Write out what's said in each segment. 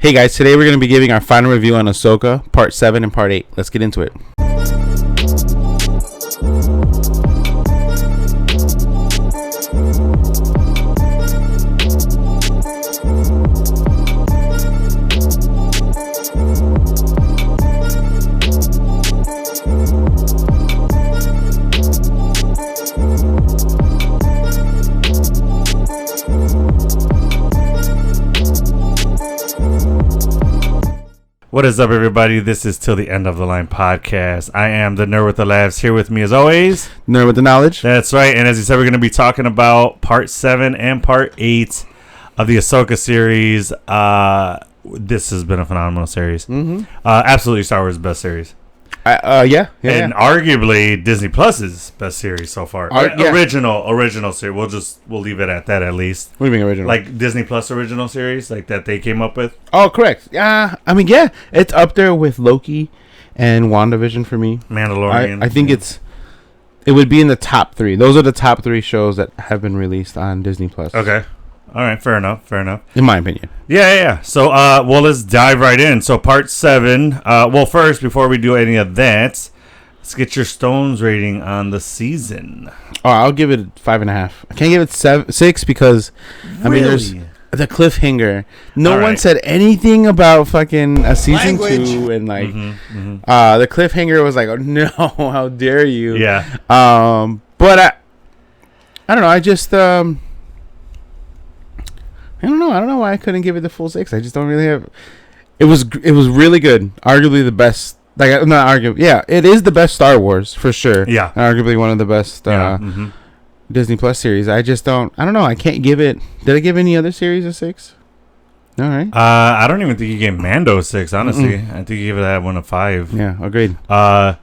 Hey guys, today we're going to be giving our final review on Ahsoka, Part 7 and Part 8. Let's get into it. What is up, everybody? This is Till the End of the Line podcast. I am the nerd with the laughs. Here with me, as always, Nerd with the knowledge. That's right. And as you said, we're going to be talking about Part 7 and Part 8 of the Ahsoka series. This has been a phenomenal series. Absolutely Star Wars' best series. Yeah. And arguably Disney Plus's best series so far. Original series. We'll leave it at that, at least. What do you mean original? Like Disney Plus original series, like that they came up with. Oh, correct. Yeah, it's up there with Loki and WandaVision for me. Mandalorian. I think it would be in the top 3. Those are the top 3 shows that have been released on Disney Plus. Okay. All right, fair enough. In my opinion. Yeah. So, let's dive right in. So, Part 7. First, before we do any of that, let's get your Stones rating on the season. Oh, I'll give it 5.5. I can't give it 6 because, there's the cliffhanger. No one said anything about fucking a season 2, and the cliffhanger was like, oh no, how dare you? Yeah. But I don't know. I just I don't know why I couldn't give it the full 6. I just don't really have. It was really good. Arguably the best. Like, I'm not arguing. Yeah, it is the best Star Wars for sure. Yeah. Arguably one of the best Disney Plus series. I just don't. I don't know. I can't give it. Did I give any other series a 6? All right. I don't even think you gave Mando a 6. Honestly, I think you gave that one a 5. Yeah. Agreed. Yeah.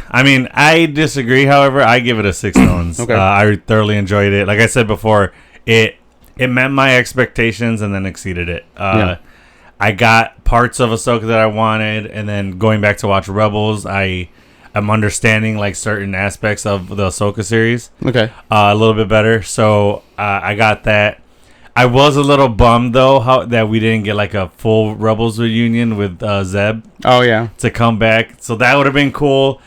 I mean, I disagree. However, I give it a 6 Stones. Okay. I thoroughly enjoyed it. Like I said before, it met my expectations and then exceeded it. I got parts of Ahsoka that I wanted, and then going back to watch Rebels, I'm understanding like certain aspects of the Ahsoka series. Okay. A little bit better. So I got that. I was a little bummed though that we didn't get like a full Rebels reunion with Zeb. Oh yeah. To come back, so that would have been cool.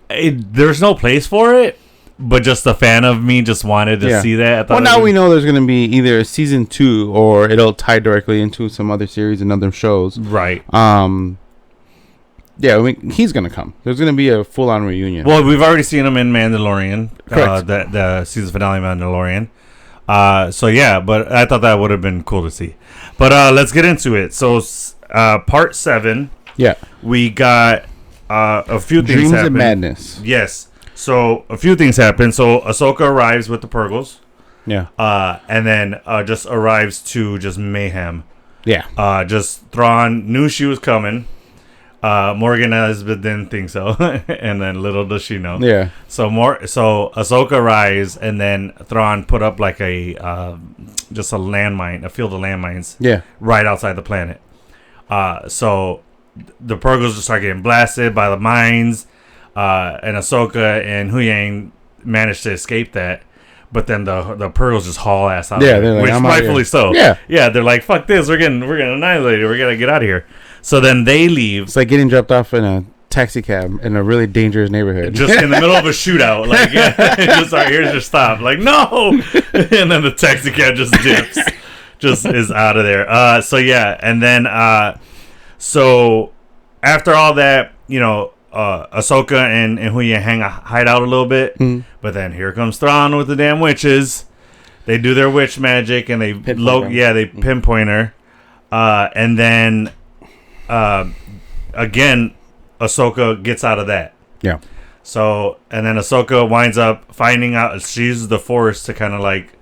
There's no place for it. But just a fan of me just wanted to see that. Well, now we know there's going to be either a season 2 or it'll tie directly into some other series and other shows. Right. Yeah, I mean, he's going to come. There's going to be a full-on reunion. Well, we've already seen him in Mandalorian. Correct. The season finale Mandalorian. So, yeah, but I thought that would have been cool to see. But let's get into it. So, Part 7. Yeah. We got a few things Dreams happen. and Madness. Yes. So, a few things happen. So, Ahsoka arrives with the Purgles. Yeah. And then just arrives to just mayhem. Yeah. Just Thrawn knew she was coming. Morgan Elsbeth didn't think so. And then little does she know. Yeah. So Ahsoka arrives, and then Thrawn put up like a just a landmine, a field of landmines. Yeah. Right outside the planet. So the Purgles just start getting blasted by the mines. And Ahsoka and Huyang managed to escape that, but then the Purgles just haul ass out. Yeah, they're like, which I'm rightfully so. Yeah, they're like, fuck this, we're getting annihilated. We're gonna get out of here. So then they leave. It's like getting dropped off in a taxi cab in a really dangerous neighborhood, just in the middle of a shootout. Like, just all right, here's your stop. Like, no, and then the taxi cab just dips, just is out of there. And then so after all that, Ahsoka and Huyang hide out a little bit, but then here comes Thrawn with the damn witches. They do their witch magic and they pinpoint her, and then again Ahsoka gets out of that. Yeah. So and then Ahsoka winds up finding out she uses the Force to kind of like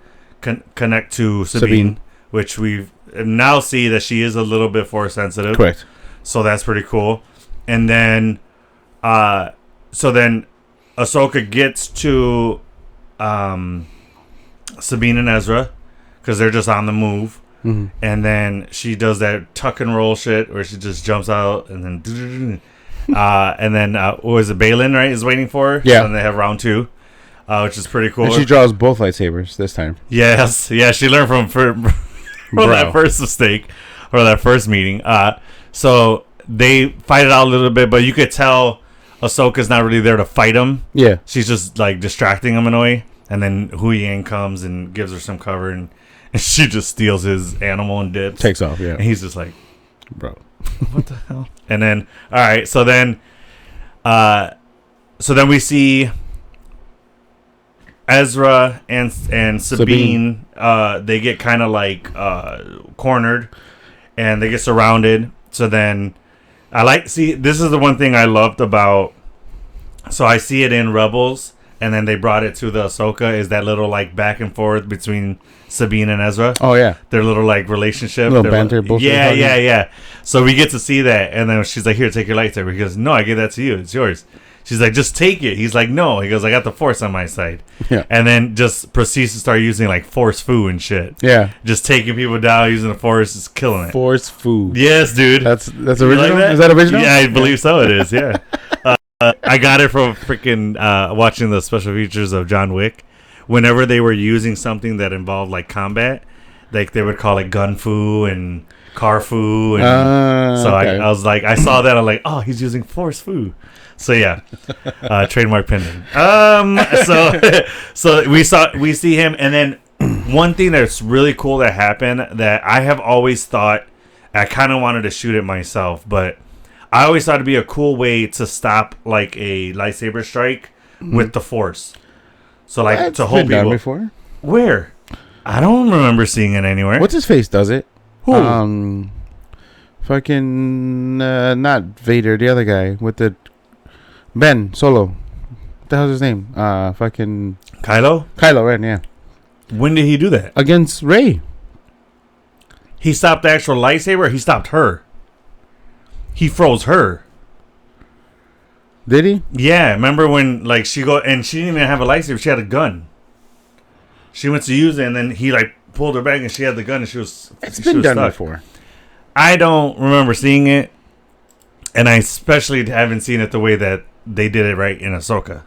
connect to Sabine, which we now see that she is a little bit Force sensitive. Correct. So that's pretty cool, and then. So then Ahsoka gets to Sabine and Ezra because they're just on the move. And then she does that tuck and roll shit where she just jumps out and then what was it, Balin, right, is waiting for her? Yeah. And they have round 2, which is pretty cool. And she draws both lightsabers this time. Yes. Yeah, she learned from that first mistake. or that first meeting. So they fight it out a little bit, but you could tell Ahsoka's not really there to fight him. Yeah. She's just like distracting him in a way. And then Hu Yang comes and gives her some cover, and she just steals his animal and dips. Takes off, yeah. And he's just like, bro, what the hell? And then, all right, so then we see Ezra and Sabine. They get kind of like cornered, and they get surrounded. So then this is the one thing I loved about. So I see it in Rebels, and then they brought it to the Ahsoka. Is that little like back and forth between Sabine and Ezra? Oh yeah, their little like relationship, little banter, bullshit. Yeah. So we get to see that, and then she's like, "Here, take your lightsaber." He goes, "No, I gave that to you. It's yours." She's like, "Just take it." He's like, "No." He goes, "I got the Force on my side." Yeah. And then just proceeds to start using like Force Fu and shit. Yeah. Just taking people down using the Force, is killing it. Force Fu. Yes, dude. That's original. Like that? Is that original? Yeah, I believe so. It is. Yeah. I got it from freaking watching the special features of John Wick. Whenever they were using something that involved like combat, like they would call it gun fu and car fu, and so okay. I was like, I saw that, I'm like, oh, he's using Force Fu. So yeah, trademark pending. So we see him, and then one thing that's really cool that happened that I have always thought, I kind of wanted to shoot it myself, but I always thought it'd be a cool way to stop like a lightsaber strike with the Force. So like that's to hold people. Done before? Where? I don't remember seeing it anywhere. What's his face does it? Who? Fucking not Vader, the other guy with the Ben Solo. What the hell's his name? Fucking Kylo? Kylo Ren, yeah. When did he do that? Against Rey. He stopped the actual lightsaber, or he stopped her? He froze her. Did he? Yeah, remember when like she and she didn't even have a lightsaber, she had a gun. She went to use it, and then he like pulled her back, and she had the gun, and It's been done before. I don't remember seeing it, and I especially haven't seen it the way that they did it right in Ahsoka.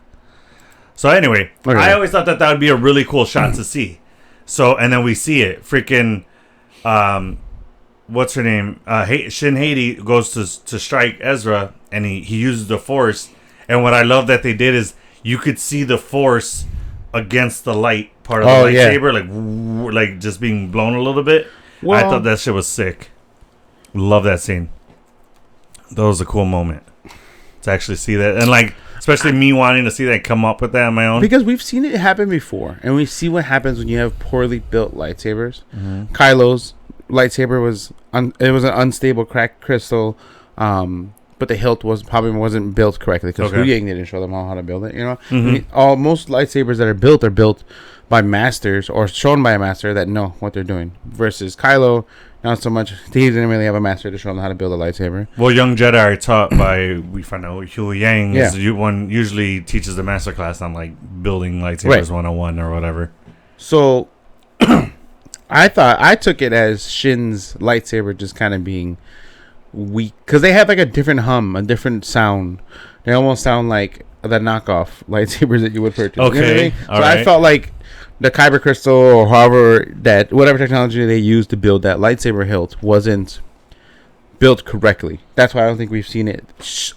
So anyway, okay. I always thought that would be a really cool shot to see. So, and then we see it. Freaking, what's her name? Shin Hati goes to strike Ezra, and he uses the Force. And what I love that they did is you could see the Force against the light part of the lightsaber, like just being blown a little bit. Well, I thought that shit was sick. Love that scene. That was a cool moment to actually see that, and like especially me wanting to see that, come up with that on my own, because we've seen it happen before, and we see what happens when you have poorly built lightsabers. Kylo's lightsaber was it was an unstable cracked crystal, but the hilt wasn't built correctly because Hu Yang didn't show them all how to build it. You know, most lightsabers that are built by masters or shown by a master that know what they're doing. Versus Kylo, not so much. He didn't really have a master to show him how to build a lightsaber. Well, young Jedi are taught by, we find out Hu Yang. Yeah. One usually teaches the master class on like building lightsabers 101 or whatever. So I took it as Shin's lightsaber just kind of being weak because they have like a different hum, a different sound. They almost sound like the knockoff lightsabers that you would purchase. Okay, you know what I mean? all so right. I felt like the kyber crystal or whatever technology they used to build that lightsaber hilt wasn't built correctly. That's why I don't think we've seen it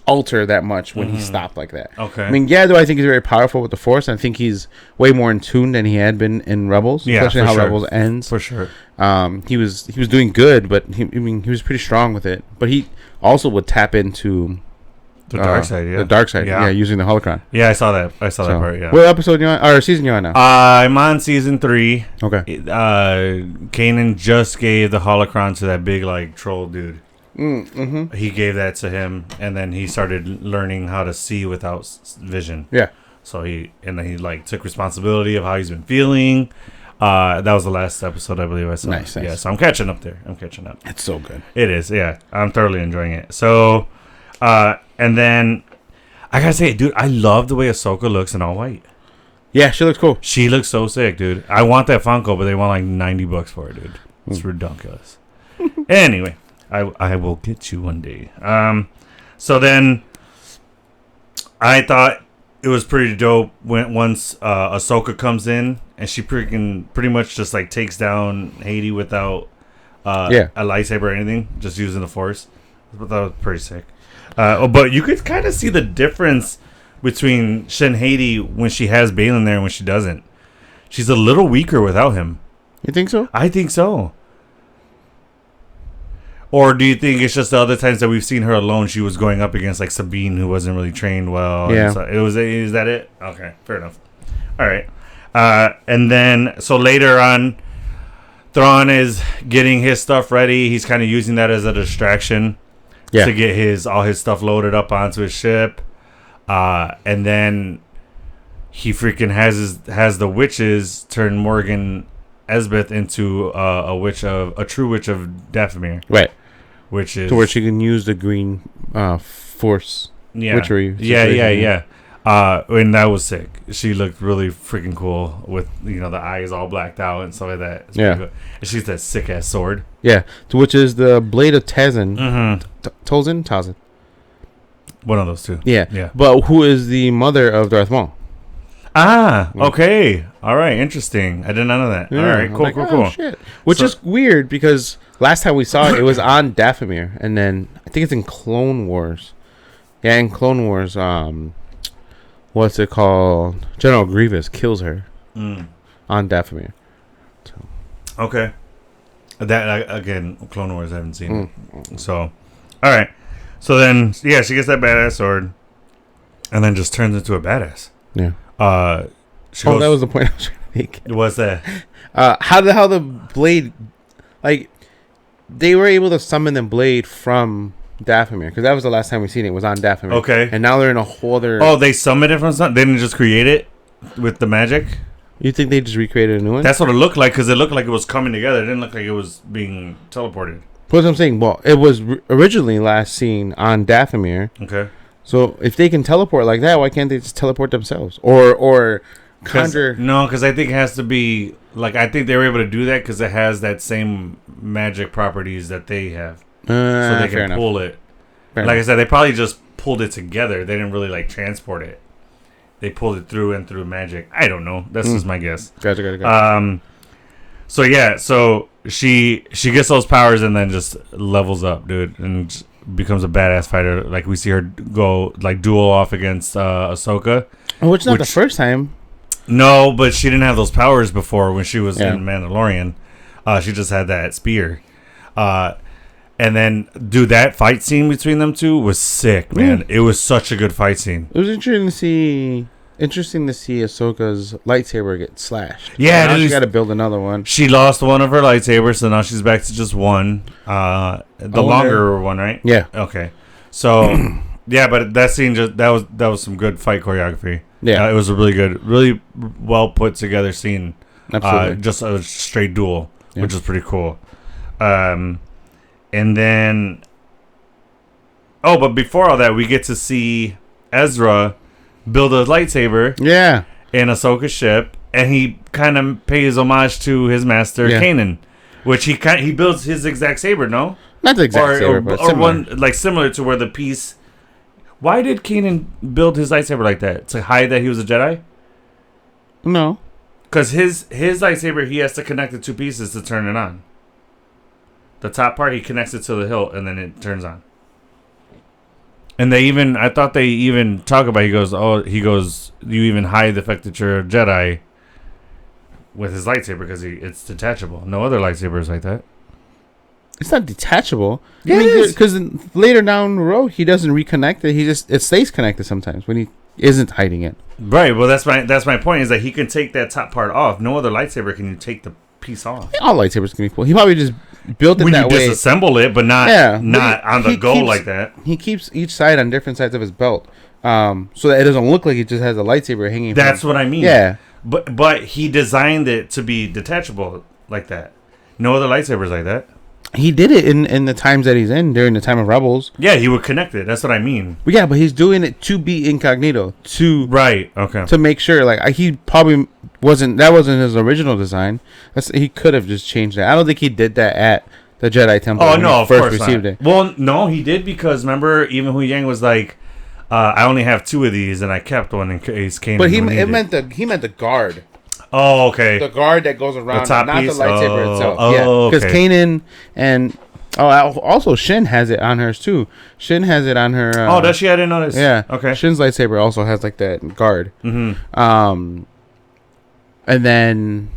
alter that much when he stopped like that. Okay. I mean, do I think he's very powerful with the Force. I think he's way more in tune than he had been in Rebels, especially how Rebels ends. For sure. He was doing good, but he was pretty strong with it. But he also would tap into the dark side, yeah. The dark side, using the holocron. Yeah, I saw that. That part, yeah. What episode you on, or season you on now? I'm on season 3. Okay. Kanan just gave the holocron to that big, like, troll dude. He gave that to him, and then he started learning how to see without vision. Yeah. So he like took responsibility of how he's been feeling. That was the last episode I believe I saw. Nice. Yeah, so I'm catching up there. It's so good. It is, yeah. I'm thoroughly enjoying it. So, and then I gotta say, dude, I love the way Ahsoka looks in all white. Yeah, she looks cool. She looks so sick, dude. I want that Funko, but they want like $90 for it, dude. It's ridiculous. Anyway, I will get you one day. So then I thought it was pretty dope once Ahsoka comes in and she pretty much just like takes down Hati without a lightsaber or anything, just using the Force. But that was pretty sick. But you could kind of see the difference between Shin Hati when she has Baylan there and when she doesn't. She's a little weaker without him. You think so? I think so. Or do you think it's just the other times that we've seen her alone, she was going up against like Sabine, who wasn't really trained well? Yeah. So is that it? Okay, fair enough. All right. And then, so later on, Thrawn is getting his stuff ready. He's kind of using that as a distraction to get all his stuff loaded up onto his ship. And then he freaking has the witches turn Morgan Elsbeth into a true witch of Dathomir. Right. Which is to where she can use the green Force witchery. Yeah. And that was sick. She looked really freaking cool with the eyes all blacked out and stuff like that. It's pretty cool. And she's that sick ass sword. Yeah, which is the blade of Tazin. Tazin. One of those two. Yeah. But who is the mother of Darth Maul? Okay. All right. Interesting. I did not know that. Yeah, all right. Cool. Cool. Shit. Which is weird because last time we saw it was on Dathomir, and then I think it's in Clone Wars. Yeah, in Clone Wars, what's it called? General Grievous kills her on Dathomir. So. Okay. That again, Clone Wars. I haven't seen it. So, all right. So then, she gets that badass sword, and then just turns into a badass. Yeah. That was the point I was trying to make. What's that? How the blade, like, they were able to summon the blade from Dathomir, because that was the last time we seen it was on Dathomir. Okay. And now they're in a whole other. Oh, they summoned it from something. They didn't just create it with the magic. You think they just recreated a new one? That's what it looked like, because it looked like it was coming together. It didn't look like it was being teleported. That's what I'm saying. Well, it was originally last seen on Dathomir. Okay. So if they can teleport like that, why can't they just teleport themselves? Or conjure? No, because I think it has to be like, I think they were able to do that because it has that same magic properties that they have, so they can pull it. I said, they probably just pulled it together. They didn't really like transport it. They pulled it through and through magic. I don't know. That's just my guess. Gotcha. So she gets those powers and then just levels up, dude, and becomes a badass fighter. Like, we see her go like duel off against Ahsoka. Which not the first time. No, but she didn't have those powers before when she was in Mandalorian. She just had that spear. And then, dude, that fight scene between them two was sick, man. It was such a good fight scene. It was interesting to see Ahsoka's lightsaber get slashed. Yeah, now she got to build another one. She lost one of her lightsabers, so now she's back to just one. The longer one, right? Yeah. Okay. So, yeah, but that scene that was some good fight choreography. Yeah, it was a really well put together scene. Absolutely. Just a straight duel, which is pretty cool. And then, but before all that, we get to see Ezra build a lightsaber. Yeah. In Ahsoka's ship, and he kind of pays homage to his master Kanan, which he builds his exact saber. No, not the exact saber, but similar. One like similar to where the piece. Why did Kanan build his lightsaber like that? To hide that he was a Jedi? No, because his lightsaber, he has to connect the two pieces to turn it on. The top part, he connects it to the hilt, and then it turns on. And I thought they even talk about, he goes, you even hide the fact that you're a Jedi with his lightsaber because it's detachable. No other lightsaber is like that. It's not detachable. Yeah, it is. Because later down the road, he doesn't reconnect it. It stays connected sometimes when he isn't hiding it. Right. Well, that's my point, is that he can take that top part off. No other lightsaber can you take the piece off. All lightsabers can be pulled. He probably just built it when that way. When you disassemble it, but not on the go like that. He keeps each side on different sides of his belt, so that it doesn't look like he just has a lightsaber hanging. That's what I mean. Yeah, but he designed it to be detachable like that. No other lightsabers like that. He did it in the times that he's in during the time of Rebels. Yeah, he would connect it. That's what I mean. But yeah, but he's doing it to be incognito. To make sure, like, he probably wasn't his original design. He could have just changed that. I don't think he did that at the Jedi Temple. Oh no, of course received not. It. Well, no, he did, because remember, even Hu Yang was like, I only have 2 of these, and I kept one in case Kanan. But he meant the guard. Oh, okay. The guard that goes around, top not piece? the lightsaber itself. Oh, because okay. Kanan and also Shin has it on hers too. Shin has it on her. Does she? I didn't notice. Yeah. Okay. Shin's lightsaber also has like that guard. Mm-hmm. And then,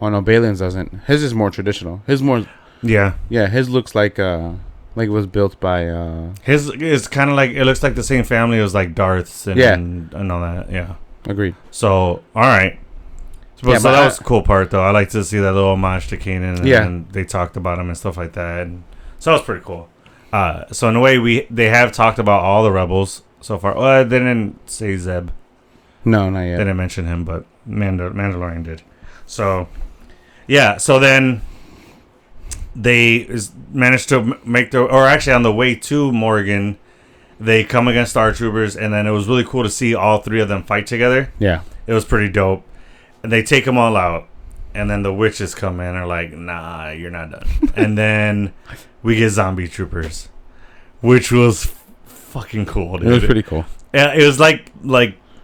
oh no, Balin's doesn't. His is more traditional. His more. Yeah. Yeah. His looks like it was built by. His is kind of like, it looks like the same family as like Darth's and all that. Yeah. Agreed. So all right. So that was a cool part, though. I like to see that little homage to Kanan, and they talked about him and stuff like that. And so that was pretty cool. So in a way, they have talked about all the rebels so far. Well, they didn't say Zeb. No, not yet. They didn't mention him, but Mandalorian did. So yeah. So then they managed to make or actually on the way to Morgan, they come against Star Troopers, and then it was really cool to see all three of them fight together. Yeah, it was pretty dope. And they take them all out, and then the witches come in and are like, nah, you're not done. And then we get zombie troopers, which was fucking cool, dude. It was pretty cool. Yeah, it was like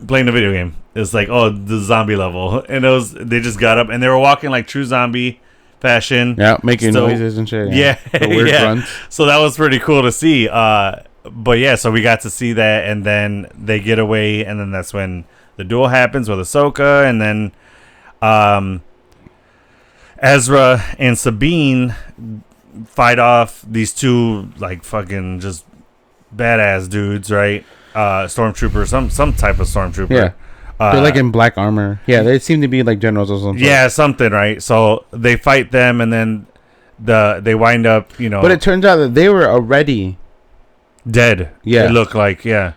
playing a video game. It was like, oh, the zombie level. And they just got up, and they were walking like true zombie fashion. Yeah, making noises and shit. Yeah. The weird grunts. So that was pretty cool to see. But yeah, so we got to see that, and then they get away, and then that's when the duel happens with Ahsoka, and then Ezra and Sabine fight off these two like fucking just badass dudes, right? Stormtrooper, some type of stormtrooper. Yeah, they're like in black armor. Yeah, they seem to be like generals or something. Yeah, something, right? So they fight them, and then they wind up, But it turns out that they were already dead. Yeah, it looked like yeah.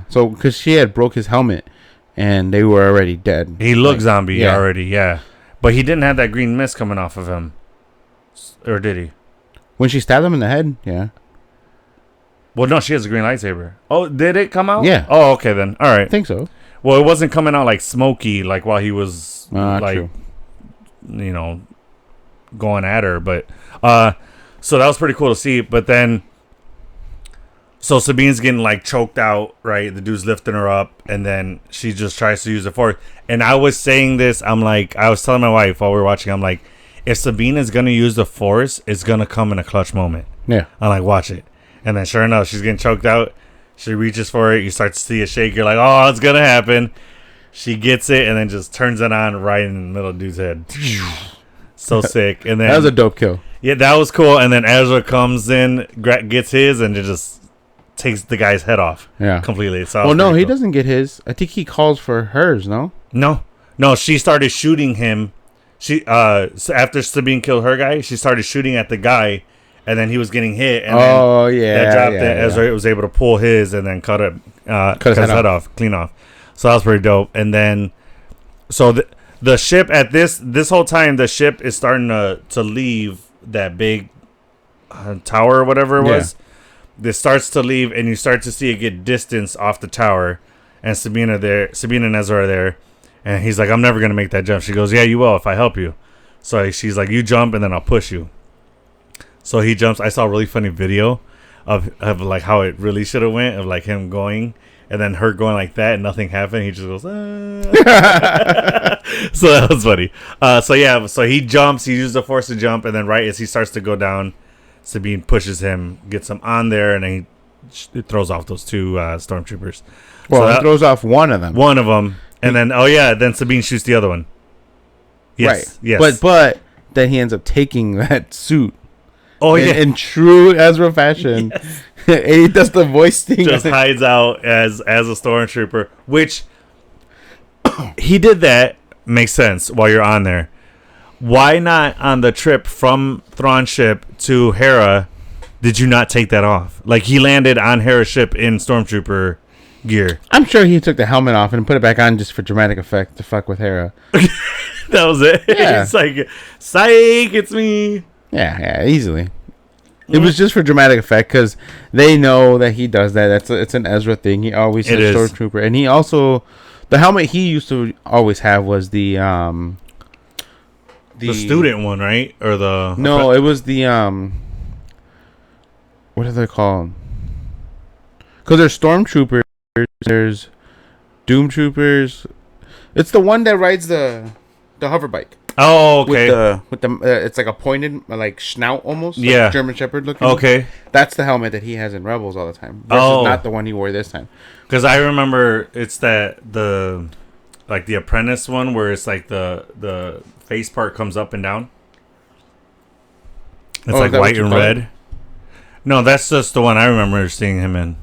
So because she had broke his helmet. And they were already dead. He looked zombie already, yeah. But he didn't have that green mist coming off of him. Or did he? When she stabbed him in the head, yeah. Well, no, she has a green lightsaber. Oh, did it come out? Yeah. Oh, okay then. All right. I think so. Well, it wasn't coming out like smoky, like while he was true. Going at her. But so that was pretty cool to see. But then, so Sabine's getting like choked out, right? The dude's lifting her up, and then she just tries to use the force. And I was saying this, I was telling my wife while we were watching, I'm like, if Sabine is gonna use the force, it's gonna come in a clutch moment. Yeah. I'm like, watch it. And then sure enough, she's getting choked out. She reaches for it. You start to see a shake. You're like, oh, it's gonna happen. She gets it and then just turns it on right in the middle of the dude's head. So sick. And then that was a dope kill. Yeah, that was cool. And then Ezra comes in, gets his, and it just takes the guy's head off. Yeah, completely. So well, no, he doesn't get his. I think he calls for hers. No. She started shooting him. She so after Sabine killed her guy, she started shooting at the guy, and then he was getting hit. And that dropped it. Ezra was able to pull his and then cut his head off, clean off. So that was pretty dope. And then, so the ship at this whole time, the ship is starting to leave that big tower or whatever it was. This starts to leave, and you start to see it get distance off the tower, and Sabine and Ezra are there, and he's like, I'm never going to make that jump. She goes, yeah, you will if I help you. So she's like, you jump, and then I'll push you. So he jumps. I saw a really funny video of like how it really should have went, of like him going, and then her going like that, and nothing happened. He just goes, ah. So that was funny. So he jumps, he uses the force to jump, and then right as he starts to go down, Sabine pushes him, gets him on there, and then he throws off those two stormtroopers. Well, he throws off one of them. And then then Sabine shoots the other one. Yes, right. Yes. But then he ends up taking that suit. Oh yeah, in true Ezra fashion. Yes. And he does the voice thing. Just hides out as a stormtrooper, which he did that. Makes sense while you're on there. Why not on the trip from Thrawn's ship to Hera? Did you not take that off? Like he landed on Hera's ship in stormtrooper gear. I'm sure he took the helmet off and put it back on just for dramatic effect to fuck with Hera. That was it. Yeah. It's like, psych, it's me. Yeah, easily. It was just for dramatic effect because they know that he does that. It's an Ezra thing. He always says stormtrooper, and he also the helmet he used to always have was the student one, right? Or the it was the what are they called? Because there's stormtroopers, there's doom troopers, It's the one that rides the hover bike. Oh, okay. With the it's like a pointed like snout almost. Like yeah. German Shepherd looking. Okay. That's the helmet that he has in Rebels all the time. Versus not the one he wore this time. Because I remember it's the Apprentice one where it's like the face part comes up and down. It's like white and red. No, that's just the one I remember seeing him in.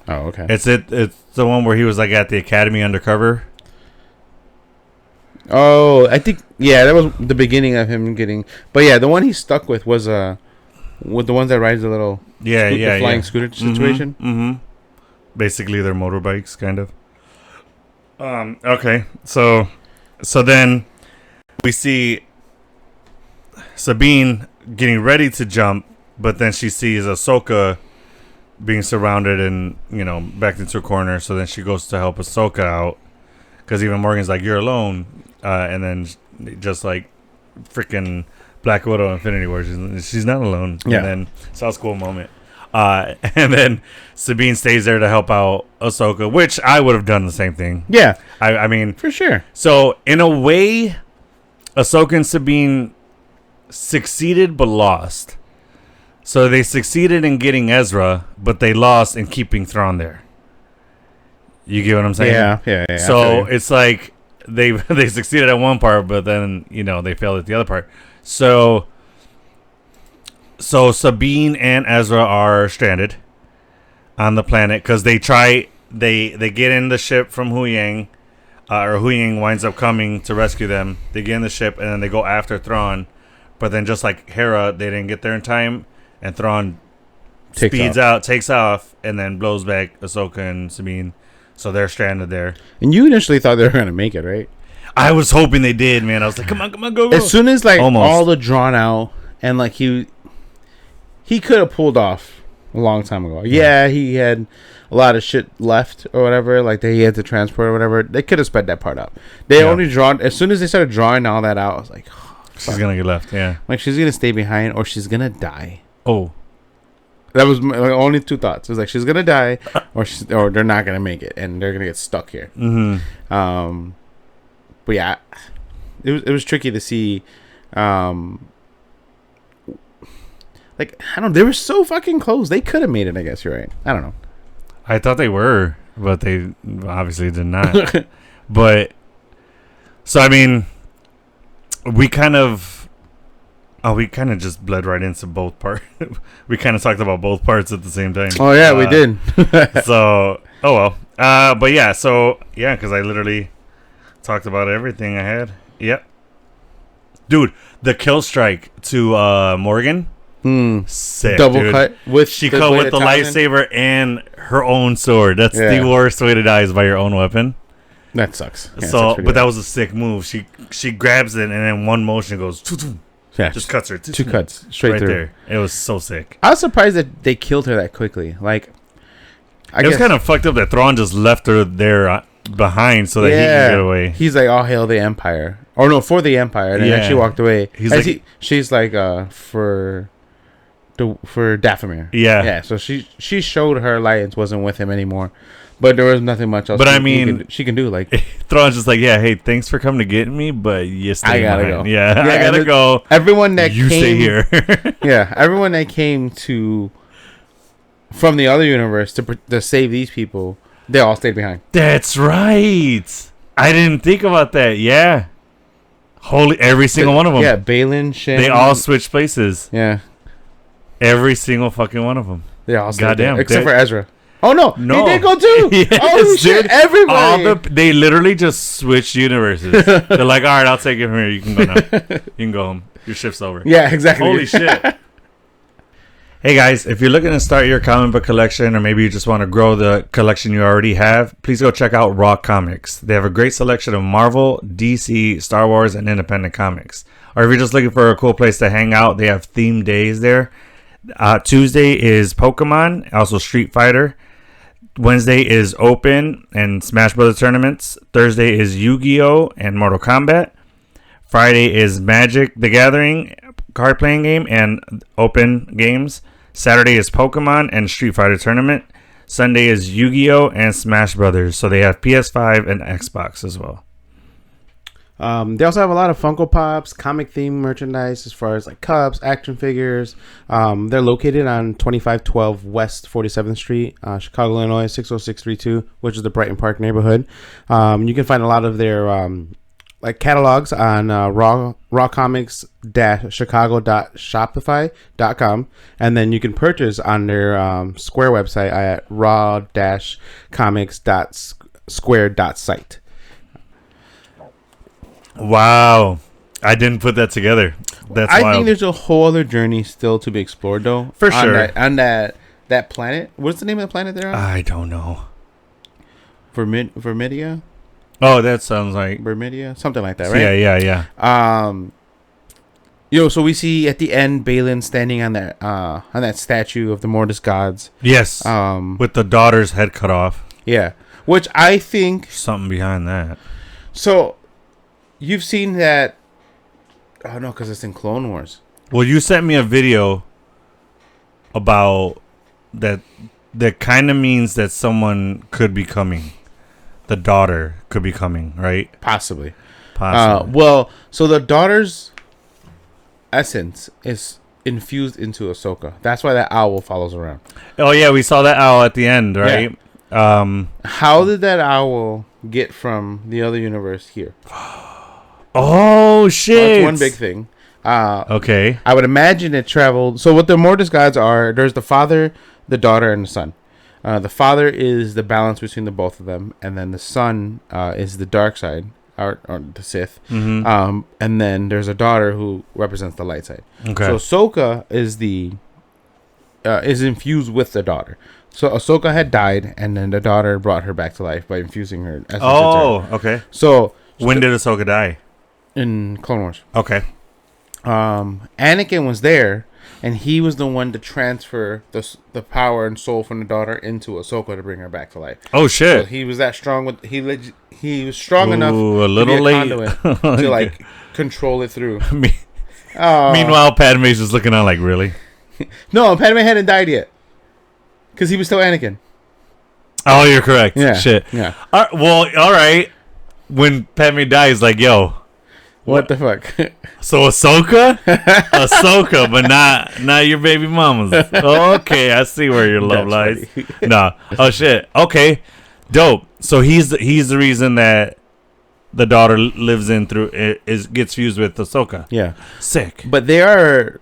Oh, okay. It's the one where he was like at the academy undercover. Oh, I think that was the beginning of him getting. But yeah, the one he stuck with was with the ones that rides the little flying scooter situation. Mm-hmm. Basically, they're motorbikes, kind of. Okay, so then we see Sabine getting ready to jump, but then she sees Ahsoka being surrounded and backed into a corner. So then she goes to help Ahsoka out because even Morgan's like, "You're alone," and then just like freaking Black Widow Infinity War, she's not alone. Yeah. And then so that's a cool moment. And then Sabine stays there to help out Ahsoka, which I would have done the same thing. Yeah, I mean, for sure. So in a way, Ahsoka and Sabine succeeded but lost. So they succeeded in getting Ezra, but they lost in keeping Thrawn there. You get what I'm saying? Yeah. So it's like they succeeded at one part, but then they failed at the other part. So Sabine and Ezra are stranded on the planet because they get in the ship from Huyang, or Huyang winds up coming to rescue them. They get in the ship and then they go after Thrawn, but then just like Hera, they didn't get there in time, and Thrawn takes off, and then blows back Ahsoka and Sabine, so they're stranded there. And you initially thought they were gonna make it, right? I was hoping they did, man. I was like, come on, go. As soon as like all the drawn out and like he could have pulled off a long time ago. Yeah, he had a lot of shit left or whatever, like that he had to transport or whatever. They could have sped that part up. They only drawn as soon as they started drawing all that out. I was like, she's gonna get left. Yeah, like she's gonna stay behind or she's gonna die. Oh, that was my only two thoughts. It was like she's gonna die or they're not gonna make it and they're gonna get stuck here. Mm-hmm. But yeah, it was tricky to see. Like, I don't know. They were so fucking close. They could have made it, I guess. You're right. I don't know. I thought they were, but they obviously did not. But, so, I mean, we kind of just bled right into both parts. We kind of talked about both parts at the same time. Oh, yeah, we did. So, oh, well. But, yeah, because I literally talked about everything I had. Yep. Dude, the kill strike to Morgan. Sick, double dude. cut with she cut with the lightsaber and her own sword. That's the worst way to die, is by your own weapon. That sucks. Yeah, but that was a sick move. She grabs it and then one motion goes just cuts her. Two cuts straight right through. There. It was so sick. I was surprised that they killed her that quickly. Like, it was kind of fucked up that Thrawn just left her there behind so that he can get away. He's like, "All hail the Empire," or no, for the Empire, and then she walked away. She's like, for Dathomir. Yeah. So she showed her alliance wasn't with him anymore, but there was nothing much else. But I mean, she can do like Thrawn's just like, yeah, hey, thanks for coming to get me, but you stay. I gotta behind. go. Yeah, I gotta go. Everyone that stay here. Everyone that came from the other universe to save these people, they all stayed behind. That's right. I didn't think about that. Yeah. Every single one of them. Yeah, Balin, Shin. They all switched places. Yeah. Every single fucking one of them. They all stayed goddamn, except for Ezra. Oh no, he did go too. Yes, oh shit, everybody. They literally just switched universes. They're like, all right, I'll take it from here. You can go now. You can go home. Your shift's over. Yeah, exactly. Holy shit. Hey guys, if you're looking to start your comic book collection, or maybe you just want to grow the collection you already have, please go check out Raw Comics. They have a great selection of Marvel, DC, Star Wars, and independent comics. Or if you're just looking for a cool place to hang out, they have themed days there. Tuesday is Pokemon, also Street Fighter. Wednesday is Open and Smash Brothers tournaments. Thursday is Yu-Gi-Oh! And Mortal Kombat. Friday is Magic the Gathering card playing game and Open games. Saturday is Pokemon and Street Fighter tournament. Sunday is Yu-Gi-Oh! And Smash Brothers. So they have PS5 and Xbox as well. They also have a lot of Funko Pops, comic themed merchandise as far as like cups, action figures. They're located on 2512 West 47th Street, Chicago, Illinois 60632, which is the Brighton Park neighborhood. You can find a lot of their like catalogs on RAW-COMICS.Chicago.Shopify.com, and then you can purchase on their Square website at RAW-COMICS.SQUARE.SITE. Wow, I didn't put that together. I think there's a whole other journey still to be explored, though. For sure. On that planet. What's the name of the planet they're on? I don't know. Vermidia? Oh, that sounds like Vermidia? Something like that, right? Yeah. So we see at the end Balin standing on that statue of the Mortis gods. Yes. With the daughter's head cut off. Yeah. Which I think something behind that. So you've seen that. Oh no, because it's in Clone Wars. Well, you sent me a video about that. That kind of means that someone could be coming. The daughter could be coming, right? Possibly. Well, so the daughter's essence is infused into Ahsoka. That's why that owl follows around. Oh yeah, we saw that owl at the end, right? Yeah. How did that owl get from the other universe here? Oh shit! Well, that's one big thing. Okay. I would imagine it traveled. So what the Mortis gods are? There's the father, the daughter, and the son. The father is the balance between the both of them, and then the son is the dark side, or the Sith. Mm-hmm. And then there's a daughter who represents the light side. Okay. So Ahsoka is is infused with the daughter. So Ahsoka had died, and then the daughter brought her back to life by infusing her. Okay. So when did Ahsoka die? In Clone Wars. Okay. Anakin was there. And he was the one to transfer the power and soul from the daughter into Ahsoka to bring her back to life. Oh shit! So he was that strong. He was strong enough a little to be late to like control it through. Meanwhile, Padme's just looking on like, really? No, Padme hadn't died yet because he was still Anakin. Oh, you're correct. Yeah. Shit. Yeah. Well, all right. When Padme dies, like, yo. What the fuck? So Ahsoka, but not your baby mamas. Okay, I see where your love lies. No, oh shit. Okay, dope. So he's the reason that the daughter lives in gets fused with Ahsoka. Yeah, sick. But they are.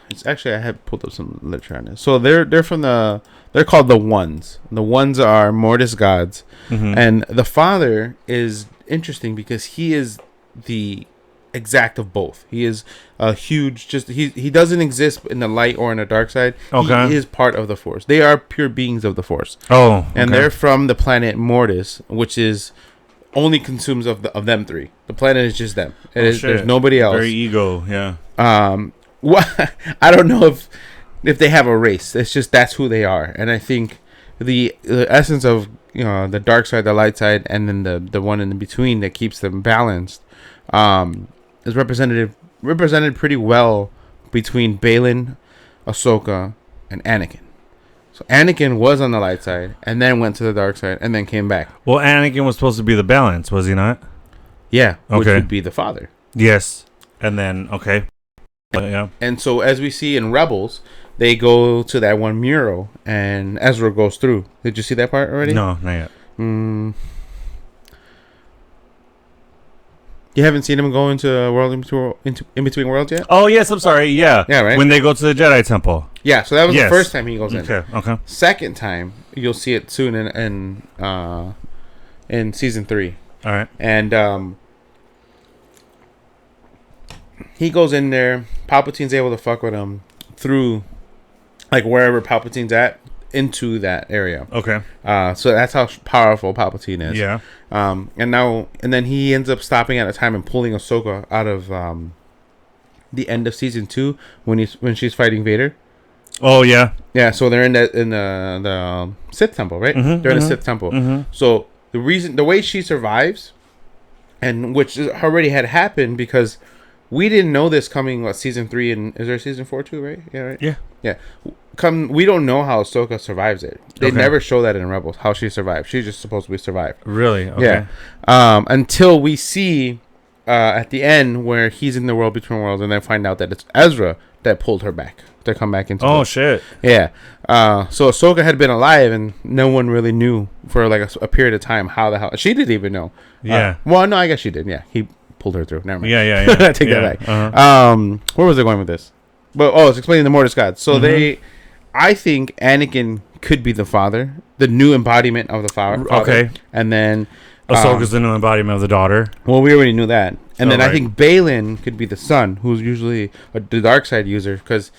It's actually I have pulled up some literature on this. So they're from they're called the Ones. The Ones are Mortis gods, and the father is interesting because he is the exact of both. He is a huge he doesn't exist in the light or in the dark side. Okay. He is part of the Force. They are pure beings of the Force. Oh, okay. And they're from the planet Mortis, which is only consumes of them three. The planet is just them. There's nobody else. Very ego, yeah. What I don't know if they have a race. It's just that's who they are. And I think the essence of the dark side, the light side, and then the one in between that keeps them balanced is represented pretty well between Balin, Ahsoka, and Anakin. So Anakin was on the light side and then went to the dark side and then came back. Well, Anakin was supposed to be the balance, was he not? Yeah, which would be the father. Yes. And then, okay. Yeah. And so as we see in Rebels, they go to that one mural and Ezra goes through. Did you see that part already? No, not yet. You haven't seen him go into a world in between worlds yet? Oh yes, I'm sorry. Yeah, right. When they go to the Jedi Temple. Yeah, so that was the first time he goes in. Okay. Second time, you'll see it soon in season 3. All right. And he goes in there. Palpatine's able to fuck with him through, like wherever Palpatine's at, into that area. Okay. So that's how powerful Palpatine is. Yeah. And then he ends up stopping at a time and pulling Ahsoka out of the end of season 2 when she's fighting Vader. Oh yeah. Yeah. So they're in the Sith temple, right? They're in the Sith temple. So the way she survives, and which already had happened because we didn't know this coming. Season 3 and is there season 4 too? Right? Yeah. Right. Yeah. Yeah. We don't know how Ahsoka survives it. They never show that in Rebels how she survived. She's just supposed to be survived. Really? Okay. Yeah. Until we see at the end where he's in the world between worlds, and then find out that it's Ezra that pulled her back to come back into. Oh shit! Yeah. So Ahsoka had been alive, and no one really knew for like a period of time how the hell she didn't even know. Yeah. Well, no, I guess she did. Yeah, he pulled her through. Never mind. Yeah. I take that back. Uh-huh. Where was I going with this? Well, it's explaining the Mortis God. So I think Anakin could be the father, the new embodiment of the father. Okay. And then Ahsoka's the new embodiment of the daughter. Well, we already knew that. And then I think Balin could be the son, who's usually the dark side user, because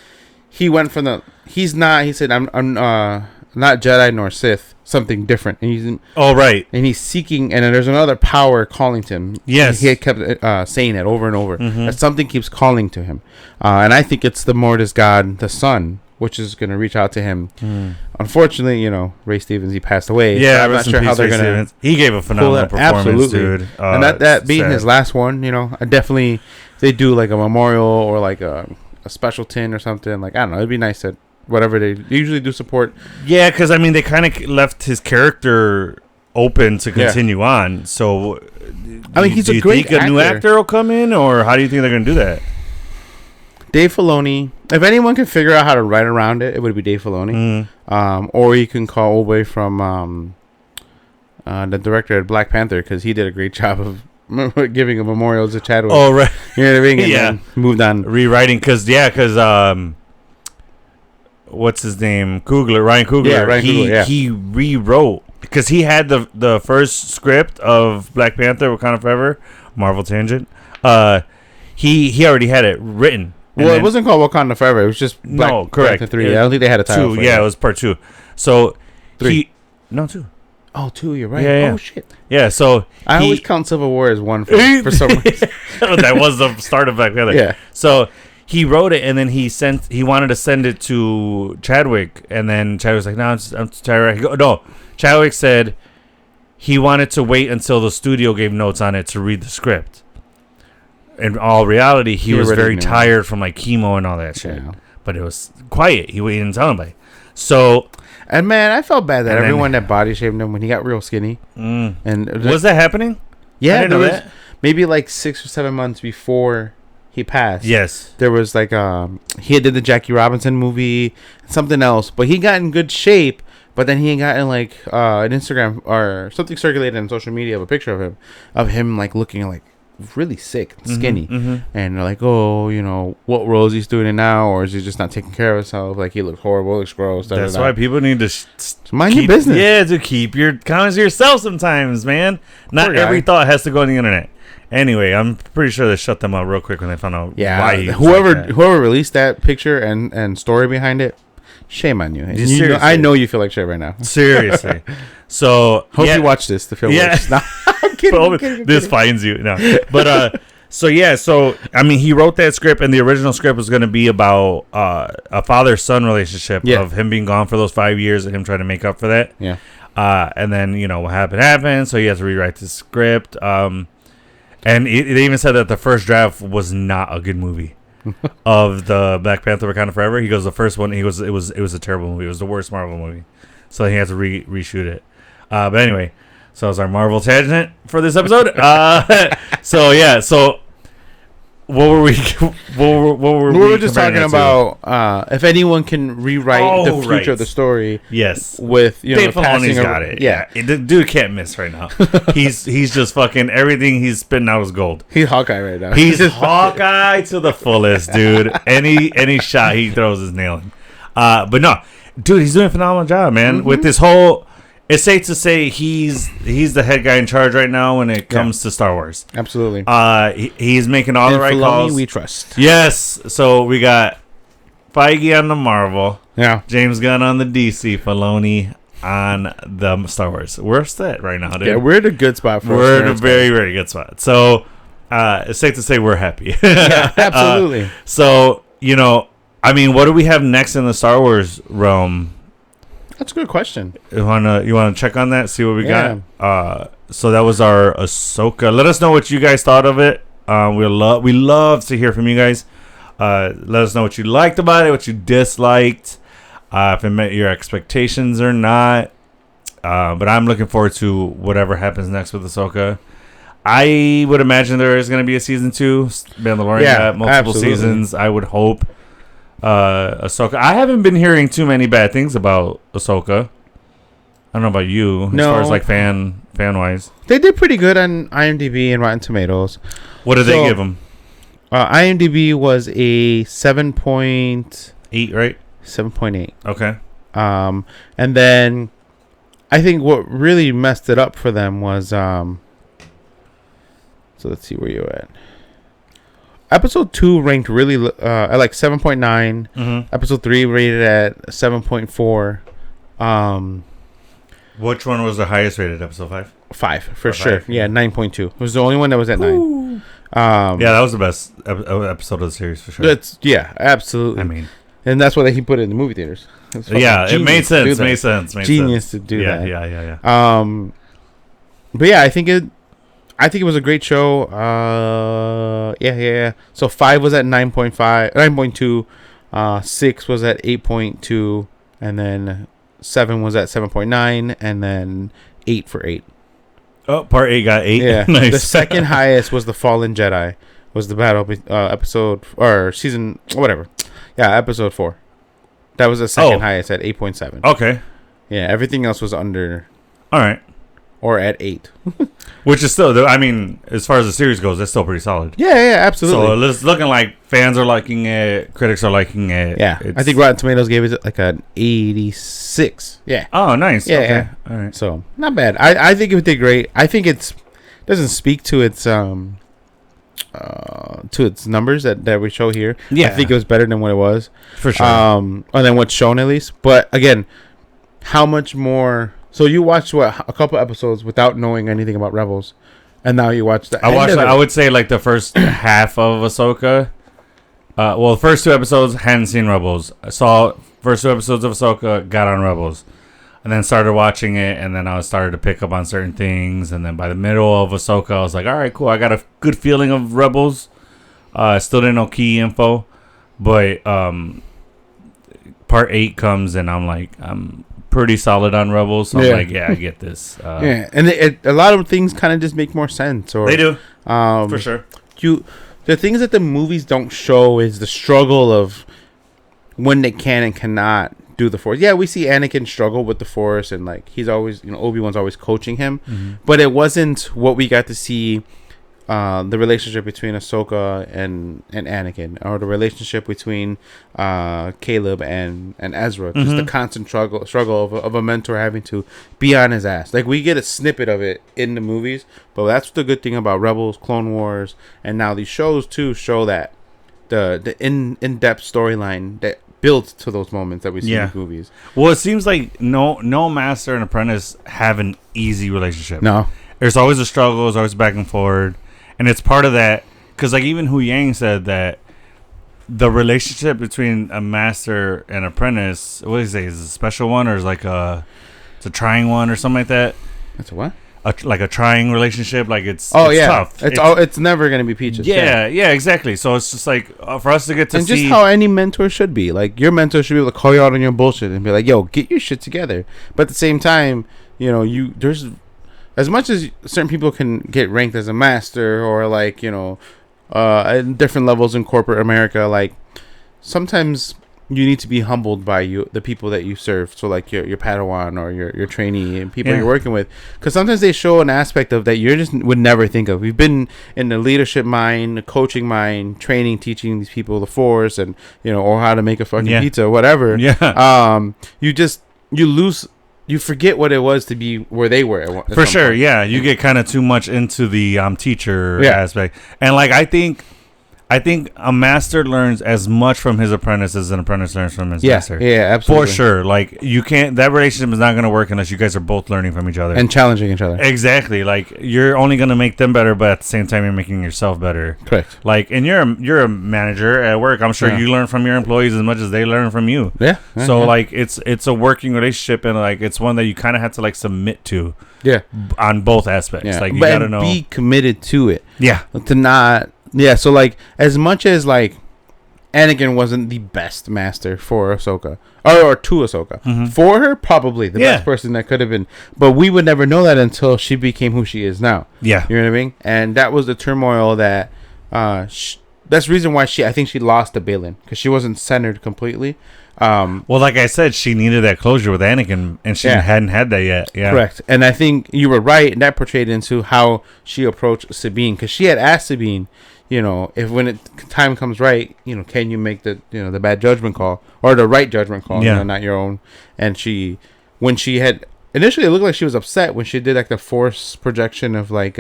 he went from the. He said, I'm not Jedi nor Sith, something different. And he's right. And he's seeking, and then there's another power calling to him. Yes. He had kept saying it over and over. That something keeps calling to him. And I think it's the Mortis God, the son, which is going to reach out to him. Unfortunately, Ray Stevens, he passed away. Yeah, so I'm not sure how they're going to. He gave a phenomenal performance, dude. And that being his last one, I definitely, if they do like a memorial or like a special tin or something, like, I don't know, it'd be nice that whatever they usually do support. Yeah, because I mean, they kind of left his character open to continue on. So, I mean, he's a great actor. Do you think a new actor will come in, or how do you think they're going to do that? Dave Filoni. If anyone can figure out how to write around it, it would be Dave Filoni. Or you can call away from the director of Black Panther, because he did a great job of giving a memorial to Chadwick. Oh, right. You know what I mean? And then moved on. Rewriting, because what's his name? Ryan Coogler. Yeah, Ryan Coogler, yeah. He rewrote, because he had the first script of Black Panther, Wakanda Forever, Marvel tangent. He already had it written. Well, it wasn't called Wakanda Forever. It was just correct. Panther 3. I don't think they had a title. 2, it was part 2. So 3. 2. Oh, 2. You're right. Yeah. Oh shit. Yeah. So I always count Civil War as one for some reason. That was the start of Black Panther. Yeah. So he wrote it, and then he wanted to send it to Chadwick, and then Chadwick was like, "No, I'm tired." No, Chadwick said he wanted to wait until the studio gave notes on it to read the script. In all reality, he was very tired from like chemo and all that shit. Yeah. But it was quiet. He didn't tell anybody. So, and man, I felt bad that everyone that body shamed him when he got real skinny. And was that happening? Yeah, there was maybe like 6 or 7 months before he passed. Yes, there was like he did the Jackie Robinson movie, something else, but he got in good shape. But then he had gotten like an Instagram or something circulated on social media of a picture of him like looking like really sick and skinny, and they're like, oh, what role is he doing it now, or is he just not taking care of himself? Like, he looks horrible, looks gross. That's why people need to mind your business. Yeah, to keep your comments to yourself sometimes, man. Not every thought has to go on the internet. Anyway, I'm pretty sure they shut them up real quick when they found out why he whoever released that picture and story behind it, shame on you. I know you feel like shit right now. Seriously. So hope you watch this to feel worse. No, I'm kidding. This finds you. No. But so I mean, he wrote that script, and the original script was going to be about a father-son relationship of him being gone for those 5 years and him trying to make up for that. Yeah. And then what happened, so he has to rewrite the script. And they even said that the first draft was not a good movie of the Black Panther Wakanda Forever. He goes, the first one, it was a terrible movie. It was the worst Marvel movie. So he had to reshoot it. But anyway, so that was our Marvel tangent for this episode. So what were we? We were just talking about if anyone can rewrite the future of the story. Yes, with Dave Filoni's got it. Yeah, the dude can't miss right now. he's just fucking everything he's spitting out is gold. He's Hawkeye right now. He's Hawkeye to the fullest, dude. Any shot he throws is nailing. But no, dude, he's doing a phenomenal job, man. With this whole. It's safe to say he's the head guy in charge right now when it comes to Star Wars. Absolutely. He's making all the right calls. We trust. Yes. So we got Feige on the Marvel. Yeah. James Gunn on the DC. Filoni on the Star Wars. We're set right now, dude. Yeah, we're in a good spot. We're in a very, very good spot. So it's safe to say we're happy. Yeah, absolutely. So, I mean, what do we have next in the Star Wars realm? That's a good question. You wanna check on that? See what we got. So that was our Ahsoka. Let us know what you guys thought of it. We love to hear from you guys. Let us know what you liked about it, what you disliked, if it met your expectations or not. But I'm looking forward to whatever happens next with Ahsoka. I would imagine there is going to be a season 2. Mandalorian got multiple seasons. I would hope. Ahsoka. I haven't been hearing too many bad things about Ahsoka. I don't know about you, as far as like fan wise. They did pretty good on IMDb and Rotten Tomatoes. What did they give them? IMDb was a 7.8, right? 7.8. Okay. And then I think what really messed it up for them was so let's see where you're at. Episode 2 ranked really at like 7.9. Mm-hmm. Episode 3 rated at 7.4. Which one was the highest rated? Episode 5? 5 for sure. 5. Yeah, 9.2. It was the only one that was at 9. Yeah, that was the best episode of the series for sure. Absolutely. I mean, and that's why he put it in the movie theaters. It made sense. Made sense. Genius to do that. Yeah. But yeah, I think it was a great show. Yeah. So 5 was at 9.2. 6 was at 8.2, and then 7 was at 7.9, and then 8 for 8. Oh, part 8 got 8. Yeah. Nice. The second highest was the Fallen Jedi. Was the battle episode or season whatever? Yeah, episode 4. That was the second highest at 8.7. Okay. Yeah, everything else was under. All right. Or at 8. Which is still, I mean, as far as the series goes, that's still pretty solid. Yeah, absolutely. So it's looking like fans are liking it, critics are liking it. Yeah, I think Rotten Tomatoes gave it like an 86. Yeah. Oh, nice. Yeah. Okay. Yeah. All right. So not bad. I think it did great. I think doesn't speak to its numbers that we show here. Yeah. I think it was better than what it was for sure. Or than what's shown at least. But again, how much more? So you watched a couple episodes without knowing anything about Rebels, and now you watch the. I would say like the first half of Ahsoka. The first 2 episodes hadn't seen Rebels. I saw first 2 episodes of Ahsoka, got on Rebels, and then started watching it, and then I started to pick up on certain things, and then by the middle of Ahsoka, I was like, all right, cool, I got a good feeling of Rebels. Still didn't know key info, but part 8 comes, and I'm like, I'm pretty solid on Rebels, so I'm like, yeah, I get this. And a lot of things kind of just make more sense. Or they do, for sure. The things that the movies don't show is the struggle of when they can and cannot do the Force. Yeah, we see Anakin struggle with the Force, and like he's always, Obi-Wan's always coaching him, but it wasn't what we got to see. The relationship between Ahsoka and Anakin, or the relationship between Caleb and Ezra, just the constant struggle of a mentor having to be on his ass. Like we get a snippet of it in the movies, but that's the good thing about Rebels, Clone Wars, and now these shows too show that the in-depth storyline that built to those moments that we see in the movies. Well, it seems like no master and apprentice have an easy relationship. No, there's always a struggle. There's always back and forward. And it's part of that, because like even Hu Yang said that the relationship between a master and apprentice, what do you say, is it a special one, or is it's a trying one or something like that? That's a what? Like a trying relationship, like it's tough. It's never gonna be peaches. Yeah, exactly. So it's just like for us to get to see, just how any mentor should be. Like your mentor should be able to call you out on your bullshit and be like, "Yo, get your shit together." But at the same time, there's. As much as certain people can get ranked as a master or like, at different levels in corporate America, like sometimes you need to be humbled by the people that you serve. So like your Padawan or your trainee and people you're working with, because sometimes they show an aspect of that you just would never think of. We've been in the leadership mind, the coaching mind, training, teaching these people the Force and, or how to make a fucking pizza or whatever. Yeah. You forget what it was to be where they were. For sure, yeah. You get kind of too much into the teacher aspect. And, like, I think a master learns as much from his apprentice as an apprentice learns from his master. Yeah, absolutely. For sure. Like, that relationship is not going to work unless you guys are both learning from each other. And challenging each other. Exactly. Like, you're only going to make them better, but at the same time, you're making yourself better. Correct. Like, and you're a manager at work. I'm sure you learn from your employees as much as they learn from you. Yeah. So, like, it's a working relationship, and, like, it's one that you kind of have to, like, submit to. Yeah. On both aspects. Yeah. Like, you got to know. Be committed to it. Yeah. To not... Yeah, so like as much as like Anakin wasn't the best master for Ahsoka, or to Ahsoka. For her, probably the best person that could have been. But we would never know that until she became who she is now. Yeah. You know what I mean? And that was the turmoil that that's the reason why I think she lost to Baylan, because she wasn't centered completely. Well, like I said, she needed that closure with Anakin, and she hadn't had that yet. Yeah, correct. And I think you were right, and that portrayed into how she approached Sabine, because she had asked Sabine, you know, if when time comes right, you know, can you make the bad judgment call or the right judgment call, you know, not your own. And when she had initially, it looked like she was upset when she did like the force projection of like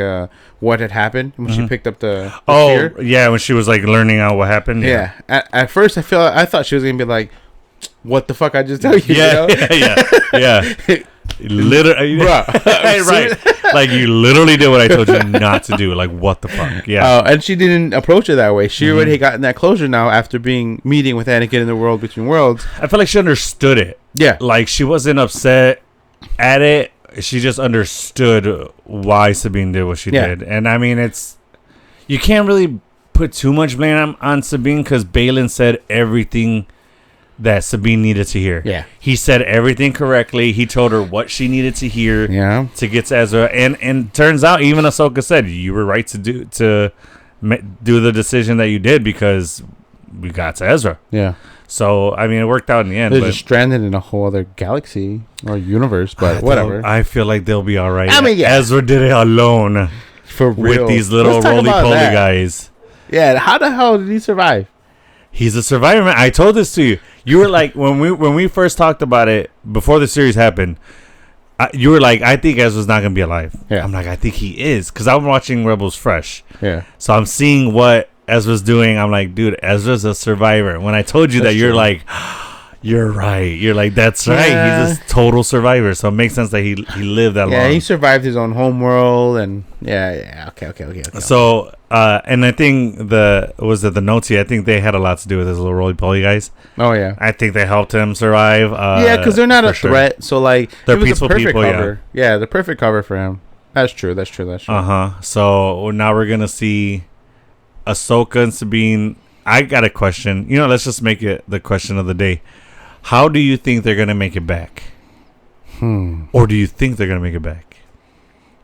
what had happened when she picked up the spear. Yeah, when she was like learning out what happened. Yeah. At first, I thought she was gonna be like, what the fuck I just tell you? Yeah, you know? yeah. Literally, right? Like you literally did what I told you not to do. Like what the fuck? Yeah. And she didn't approach it that way. She already had gotten that closure now after meeting with Anakin in the World Between Worlds. I feel like she understood it. Yeah. Like she wasn't upset at it. She just understood why Sabine did what she did. And I mean, you can't really put too much blame on Sabine, because Baylan said everything that Sabine needed to hear. Yeah. He said everything correctly. He told her what she needed to hear to get to Ezra. And turns out, even Ahsoka said, you were right to do the decision that you did, because we got to Ezra. Yeah. So, I mean, it worked out in the end. They're just stranded in a whole other galaxy or universe, but whatever. I feel like they'll be all right. I mean, Ezra did it alone. For real. With these little roly-poly guys. Yeah, how the hell did he survive? He's a survivor, man. I told this to you. You were like, when we first talked about it before the series happened, you were like, I think Ezra's not gonna be alive. Yeah. I'm like, I think he is, because I'm watching Rebels fresh. Yeah. So I'm seeing what Ezra's doing. I'm like, dude, Ezra's a survivor. When I told you that, you're like, you're right. You're like, that's right. He's a total survivor. So it makes sense that he lived that long. Yeah, he survived his own homeworld, and okay. So, and I think the Noti, I think they had a lot to do with his little roly-poly guys. Oh, yeah. I think they helped him survive. Because they're not a threat. So, like, they're peaceful people, cover. Yeah, the perfect cover for him. That's true. So now we're going to see Ahsoka and Sabine. I got a question. Let's just make it the question of the day. How do you think they're going to make it back? Or do you think they're going to make it back?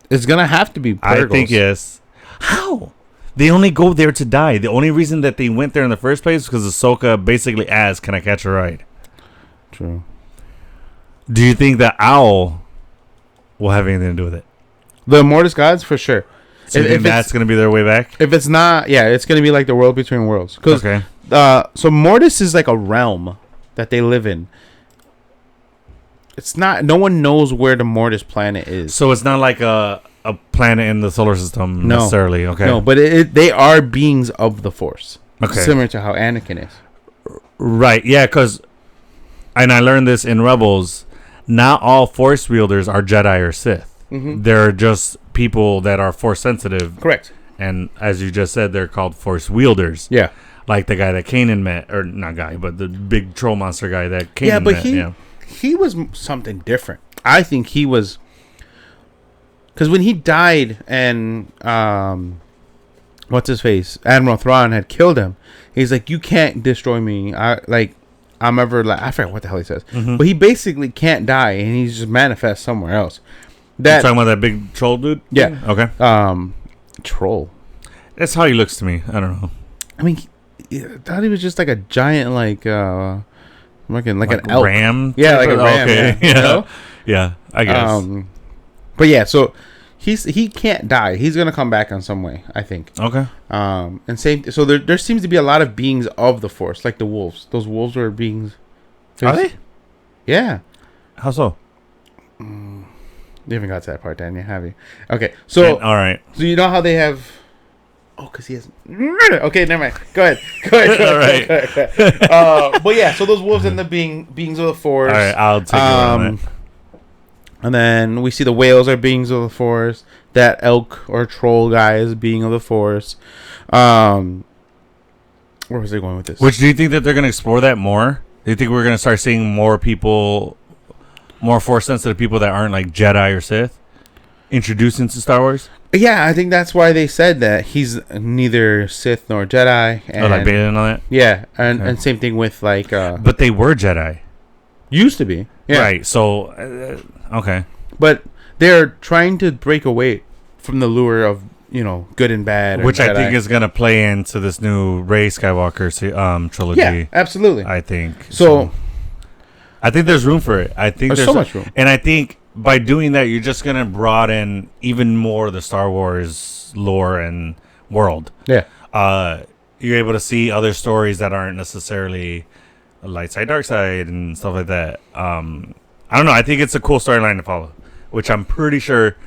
It's going to have to be Purgles. I think yes. How? They only go there to die. The only reason that they went there in the first place is because Ahsoka basically asked, can I catch a ride? True. Do you think the owl will have anything to do with it? The Mortis gods, for sure. So you think that's going to be their way back? If it's not, it's going to be like the World Between Worlds. So Mortis is like a realm that they live in. It's not. No one knows where the Mortis planet is. So it's not like a planet in the solar system necessarily. Okay. No, but they are beings of the Force. Okay. Similar to how Anakin is. Right. Yeah. And I learned this in Rebels. Not all Force wielders are Jedi or Sith. They're just people that are Force sensitive. Correct. And as you just said, they're called Force wielders. Yeah. Like the guy that Kanan met, or not guy, but the big troll monster guy that Kanan met. He was something different. I think he was, because when he died and what's his face, Admiral Thrawn had killed him. He's like, you can't destroy me. I forgot what the hell he says, but he basically can't die, and he just manifests somewhere else. You're talking about that big troll dude? Yeah. Okay. Troll. That's how he looks to me. I don't know. I mean, I thought he was just like a giant, like an elk. Ram? Yeah, like a ram. Okay. Yeah. You know? Yeah, I guess. But yeah, so he can't die. He's gonna come back in some way, I think. Okay. And same. So there seems to be a lot of beings of the Force, like the wolves. Those wolves are beings. Are they? Yeah. How so? You haven't got to that part, Dan, have you? Okay, so all right. So you know how they have? Oh, because he has. Okay, never mind. Go ahead. All right. But yeah, so those wolves end up being beings of the Force. All right, I'll take you on that. And then we see the whales are beings of the Force. That elk or troll guy is a being of the Force. Where was they going with this? Which do you think that they're going to explore that more? Do you think we're going to start seeing more people, more Force sensitive people that aren't like Jedi or Sith, introduced into Star Wars? Yeah, I think that's why they said that he's neither Sith nor Jedi. And, like Baylan and all that? Yeah, and same thing with like... but they were Jedi. Used to be. Yeah. Right. So, okay. But they're trying to break away from the lure of, good and bad. Which I think is going to play into this new Rey Skywalker trilogy. Yeah, absolutely. I think. So I think there's room for it. I think there's so much room. And I think by doing that, you're just going to broaden even more the Star Wars lore and world. Yeah. You're able to see other stories that aren't necessarily light side, dark side, and stuff like that. I don't know. I think it's a cool storyline to follow, which I'm pretty sure,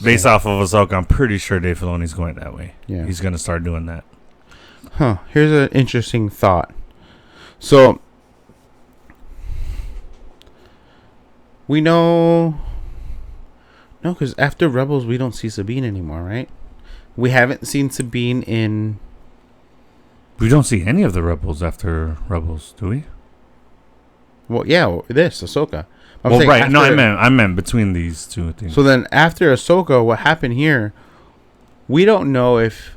based off of Ahsoka, I'm pretty sure Dave Filoni's going that way. Yeah. He's going to start doing that. Huh. Here's an interesting thought. So, we know... No, because after Rebels, we don't see Sabine anymore, right? We haven't seen Sabine in... We don't see any of the Rebels after Rebels, do we? Well, yeah, this, Ahsoka. Well, right. After, no, I meant between these two things. So then after Ahsoka, what happened here, we don't know if...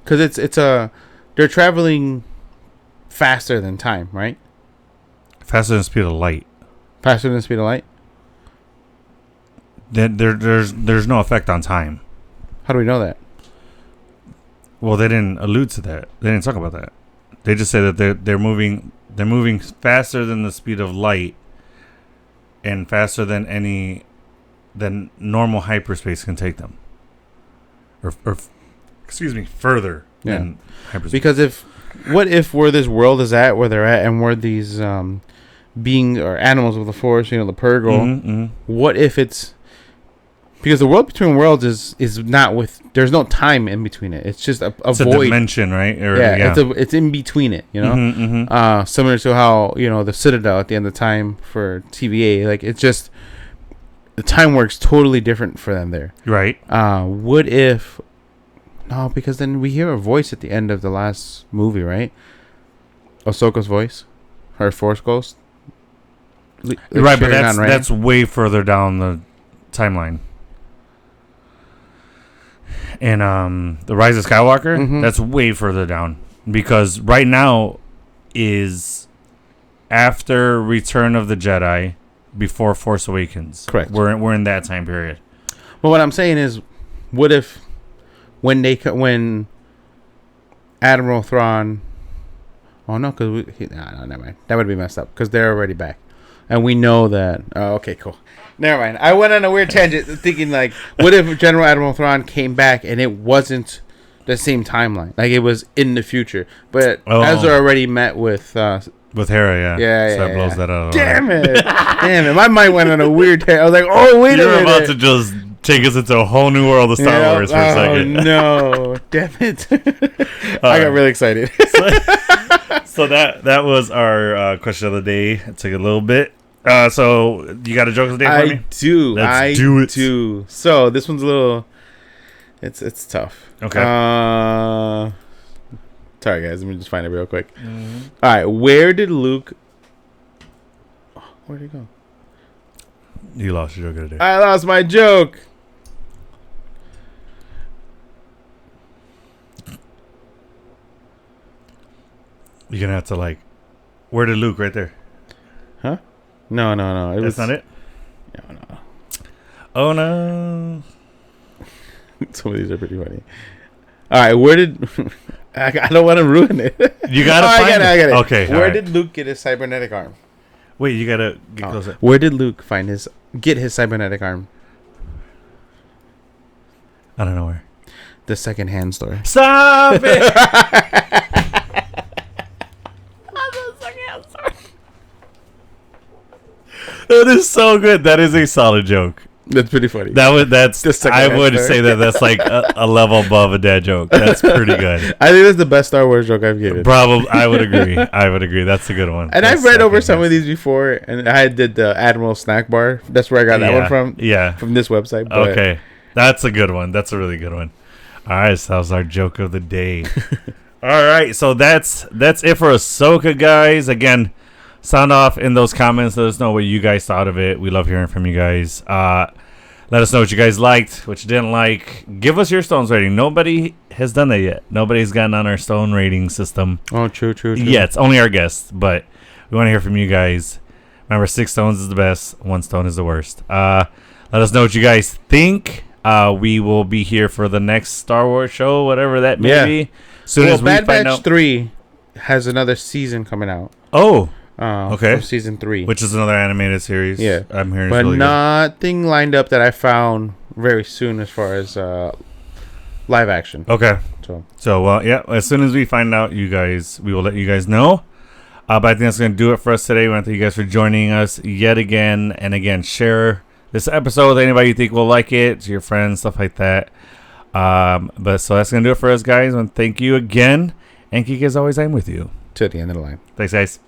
Because they're traveling faster than time, right? Faster than the speed of light. Faster than the speed of light? Then there's no effect on time. How do we know that? Well, they didn't allude to that. They didn't talk about that. They just say that they're moving faster than the speed of light, and faster than normal hyperspace can take them. Or further than hyperspace. Because what if where this world is at, where they're at, and where these beings or animals of the Force, the Purgle, mm-hmm. What if it's... Because the world between worlds is not with... There's no time in between it. It's just a it's void. A dimension, right? It's in between it, Mm-hmm, mm-hmm. Similar to how, the Citadel at the end of time for TVA. Like, it's just... The time works totally different for them there. Right. What if... No, because then we hear a voice at the end of the last movie, right? Ahsoka's voice. Her Force Ghost. Right, but that's way further down the timeline. And the Rise of Skywalker, mm-hmm. That's way further down, because right now is after Return of the Jedi, before Force Awakens. Correct. We're in that time period. Well, what I'm saying is, what if when Admiral Thrawn? Oh no, because no, never mind. That would be messed up because they're already back, and we know that. Oh, okay, cool. Never mind. I went on a weird tangent thinking, like, what if General Admiral Thrawn came back and it wasn't the same timeline? Like, it was in the future. But Ezra already met with Hera, yeah. Yeah, so that blows that out. Damn it. Damn it. My mind went on a weird tangent. I was like, oh, wait a minute. You're about to just take us into a whole new world of Star Wars for a second. Oh, no. Damn it. I got really excited. So that was our question of the day. It took a little bit. So you got a joke of the day for me? I do. Let's do it. Do. So this one's a little... It's tough. Okay. Sorry, guys. Let me just find it real quick. Mm-hmm. All right. Where did Luke... Where'd he go? You lost your joke of the day. I lost my joke. You're going to have to, where did Luke right there? Huh? No. That's not it? No. Oh, no. Some of these are pretty funny. All right, where did... I don't want to ruin it. You got to find it. I get it. Okay. Where did Luke get his cybernetic arm? Wait, you got to get closer. Where did Luke get his cybernetic arm? I don't know where. The second-hand store. Stop it! That is so good. That is a solid joke. That's pretty funny. I would say that's like a level above a dad joke. That's pretty good. I think that's the best Star Wars joke I've given. Probably, I would agree. That's a good one. And I've read over some of these before, and I did the Admiral Snack Bar. That's where I got that one from. Yeah, from this website. But okay, that's a good one. That's a really good one. All right, so that was our joke of the day. All right, so that's it for Ahsoka, guys. Again, sound off in those comments. Let us know what you guys thought of it. We love hearing from you guys. Let us know what you guys liked, what you didn't like. Give us your Stones rating. Nobody has done that yet. Nobody's gotten on our Stone rating system. Oh, true. Yeah, it's only our guests, but we want to hear from you guys. Remember, 6 stones is the best. 1 stone is the worst. Let us know what you guys think. We will be here for the next Star Wars show, whatever that may be. Soon as we Bad find Batch out. 3 has another season coming out. Oh, okay. For season 3, which is another animated series. Yeah, I'm hearing. But really nothing lined up that I found very soon as far as live action. Okay. So yeah. As soon as we find out, we will let you guys know. But I think that's going to do it for us today. We want to thank you guys for joining us yet again. And again, share this episode with anybody you think will like it, to your friends, stuff like that. But so that's going to do it for us, guys. And thank you again. And Kiki, as always, I'm with you. To the end of the line. Thanks, guys.